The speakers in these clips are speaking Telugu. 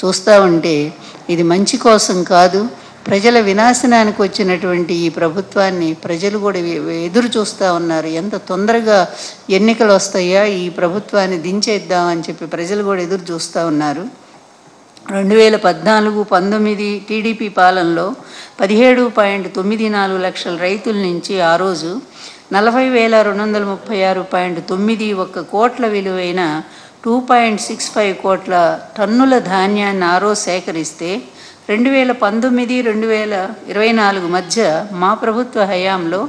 చూస్తూ ఉంటే ఇది మంచి కోసం కాదు, ప్రజల వినాశనానికి వచ్చినటువంటి ఈ ప్రభుత్వాన్ని ప్రజలు కూడా ఎదురు చూస్తూ ఉన్నారు. ఎంత తొందరగా ఎన్నికలు వస్తాయా ఈ ప్రభుత్వాన్ని దించేద్దామని చెప్పి ప్రజలు కూడా ఎదురు చూస్తూ ఉన్నారు. 2014-19 టీడీపీ పాలనలో 17.94 రైతుల నుంచి ఆ రోజు 40,236.91 కోట్ల విలువైన 2.65 కోట్ల టన్నుల ధాన్యాన్ని ఆ రోజు సేకరిస్తే 2019-2024 మధ్య మా ప్రభుత్వ హయాంలో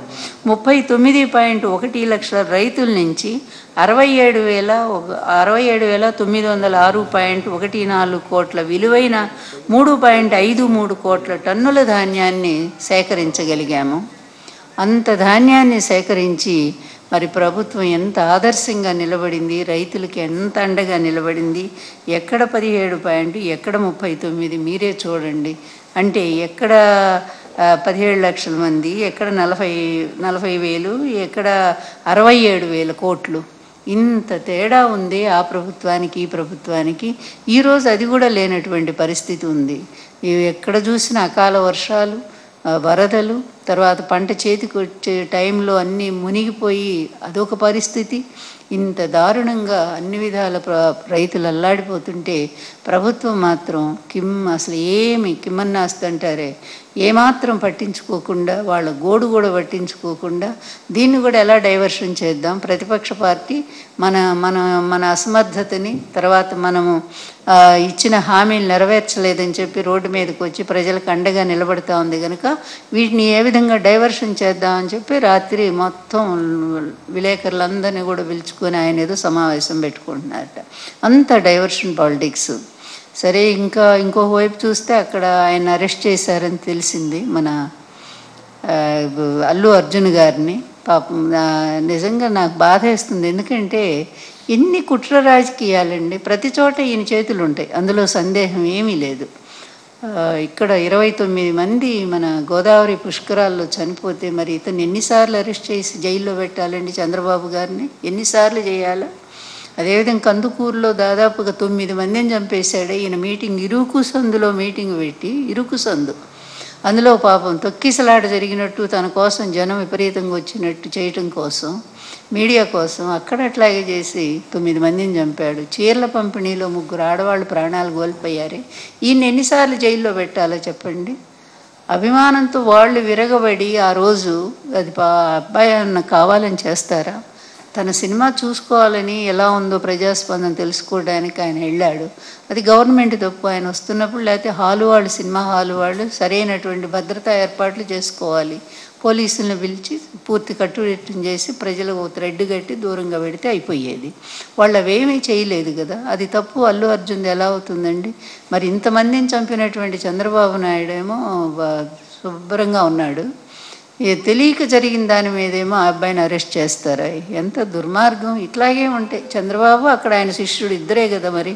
39.1 లక్షల రైతుల నుంచి 67,906.14 కోట్ల విలువైన 3.53 కోట్ల టన్నుల ధాన్యాన్ని సేకరించగలిగాము. అంత ధాన్యాన్ని సేకరించి మరి ప్రభుత్వం ఎంత ఆదర్శంగా నిలబడింది, రైతులకి ఎంత అండగా నిలబడింది. ఎక్కడ 17 ఎక్కడ 39 మీరే చూడండి. అంటే ఎక్కడ 17 లక్షల మంది, ఎక్కడ 40,000, ఎక్కడ 67,000 కోట్లు. ఇంత తేడా ఉంది ఆ ప్రభుత్వానికి ఈ ప్రభుత్వానికి. ఈరోజు అది కూడా లేనటువంటి పరిస్థితి ఉంది. ఎక్కడ చూసినా అకాల వర్షాలు, వరదలు, తర్వాత పంట చేతికి వచ్చే టైంలో అన్నీ మునిగిపోయి అదొక పరిస్థితి. ఇంత దారుణంగా అన్ని విధాల రైతులు అల్లాడిపోతుంటే ప్రభుత్వం మాత్రం అసలు ఏమి కిమ్మన్నాస్తంటారే ఏమాత్రం పట్టించుకోకుండా, వాళ్ళ గోడు కూడా పట్టించుకోకుండా దీన్ని కూడా ఎలా డైవర్షన్ చేద్దాం, ప్రతిపక్ష పార్టీ మన మన మన అసమర్థతని, తర్వాత మనము ఇచ్చిన హామీలు నెరవేర్చలేదని చెప్పి రోడ్డు మీదకి వచ్చి ప్రజలకు అండగా నిలబడతా ఉంది కనుక వీటిని ఏ విధంగా డైవర్షన్ చేద్దామని చెప్పి రాత్రి మొత్తం విలేకరులందరినీ కూడా పిలుచుకొని ఆయన ఏదో సమావేశం పెట్టుకుంటున్నారట. అంత డైవర్షన్ పాలిటిక్స్. సరే, ఇంకో వైపు చూస్తే అక్కడ ఆయన అరెస్ట్ చేశారని తెలిసింది, మన అల్లు అర్జున్ గారిని. పాపం నిజంగా నాకు బాధ వేస్తుంది. ఎందుకంటే ఎన్ని కుట్ర రాజకీయాలండి, ప్రతి చోట ఈయన చేతులు ఉంటాయి, అందులో సందేహం ఏమీ లేదు. ఇక్కడ 29 మంది మన గోదావరి పుష్కరాల్లో చనిపోతే మరి ఇతను ఎన్నిసార్లు అరెస్ట్ చేసి జైల్లో పెట్టాలండి చంద్రబాబు గారిని? ఎన్నిసార్లు చేయాలా? అదేవిధంగా కందుకూరులో దాదాపుగా 9 మందిని చంపేశాడు ఈయన. ఇరుకు సందులో మీటింగ్ పెట్టి, ఇరుకు సందు, అందులో పాపం తొక్కిసలాట జరిగినట్టు తన కోసం జనం విపరీతంగా వచ్చినట్టు చేయటం కోసం, మీడియా కోసం అక్కడ అట్లాగే చేసి 9 మందిని చంపాడు. చీరల పంపిణీలో 3 ఆడవాళ్ళు ప్రాణాలు కోల్పోయారే. ఈయన ఎన్నిసార్లు జైల్లో పెట్టాలో చెప్పండి? అభిమానంతో వాళ్ళు విరగబడి ఆ రోజు అది అబ్బాయి అన్న కావాలని చేస్తారా? తన సినిమా చూసుకోవాలని, ఎలా ఉందో ప్రజాస్పందన తెలుసుకోవడానికి ఆయన వెళ్ళాడు. అది గవర్నమెంట్ తప్పు. ఆయన వస్తున్నప్పుడు లేకపోతే సినిమా హాలు వాళ్ళు సరైనటువంటి భద్రతా ఏర్పాట్లు చేసుకోవాలి. పోలీసులను పిలిచి పూర్తి కట్టుదిట్టం చేసి ప్రజలకు థ్రెడ్ కట్టి దూరంగా పెడితే అయిపోయేది. వాళ్ళు అవేమీ చేయలేదు కదా, అది తప్పు. అల్లు అర్జున్ ఎలా అవుతుందండి? మరి ఇంతమందిని చంపినటువంటి చంద్రబాబు నాయుడు ఏమో శుభ్రంగా ఉన్నాడు. తెలియక జరిగిన దాని మీదేమో ఆ అబ్బాయిని అరెస్ట్ చేస్తారా? ఎంత దుర్మార్గం! ఇట్లాగే ఉంటాయి. చంద్రబాబు అక్కడ ఆయన శిష్యుడు ఇద్దరే కదా, మరి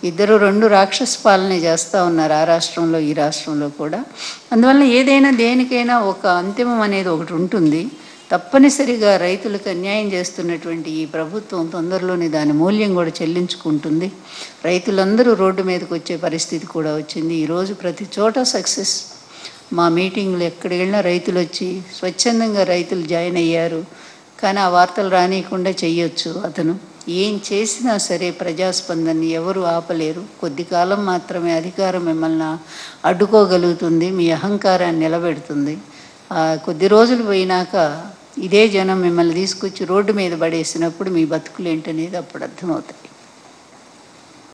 ఇద్దరు 2 రాక్షస పాలనే చేస్తూ ఉన్నారు, ఆ రాష్ట్రంలో ఈ రాష్ట్రంలో కూడా. అందువల్ల ఏదైనా దేనికైనా ఒక అంతిమం అనేది ఒకటి ఉంటుంది. తప్పనిసరిగా రైతులకు అన్యాయం చేస్తున్నటువంటి ఈ ప్రభుత్వం తొందరలోనే దాని మూల్యం కూడా చెల్లించుకుంటుంది. రైతులందరూ రోడ్డు మీదకి వచ్చే పరిస్థితి కూడా వచ్చింది. ఈరోజు ప్రతి చోట సక్సెస్. మా మీటింగ్లు ఎక్కడికి వెళ్ళినా రైతులు వచ్చి స్వచ్ఛందంగా రైతులు జాయిన్ అయ్యారు. కానీ ఆ వార్తలు రానియకుండా చెయ్యొచ్చు అతను. ఏం చేసినా సరే ప్రజాస్పందనని ఎవరు ఆపలేరు. కొద్ది కాలం మాత్రమే అధికారం మిమ్మల్ని అడ్డుకోగలుగుతుంది, మీ అహంకారాన్ని నిలబెడుతుంది. కొద్ది రోజులు పోయినాక ఇదే జనం మిమ్మల్ని తీసుకొచ్చి రోడ్డు మీద పడేసినప్పుడు మీ బతుకులు ఏంటనేది అప్పుడు అర్థమవుతాయి.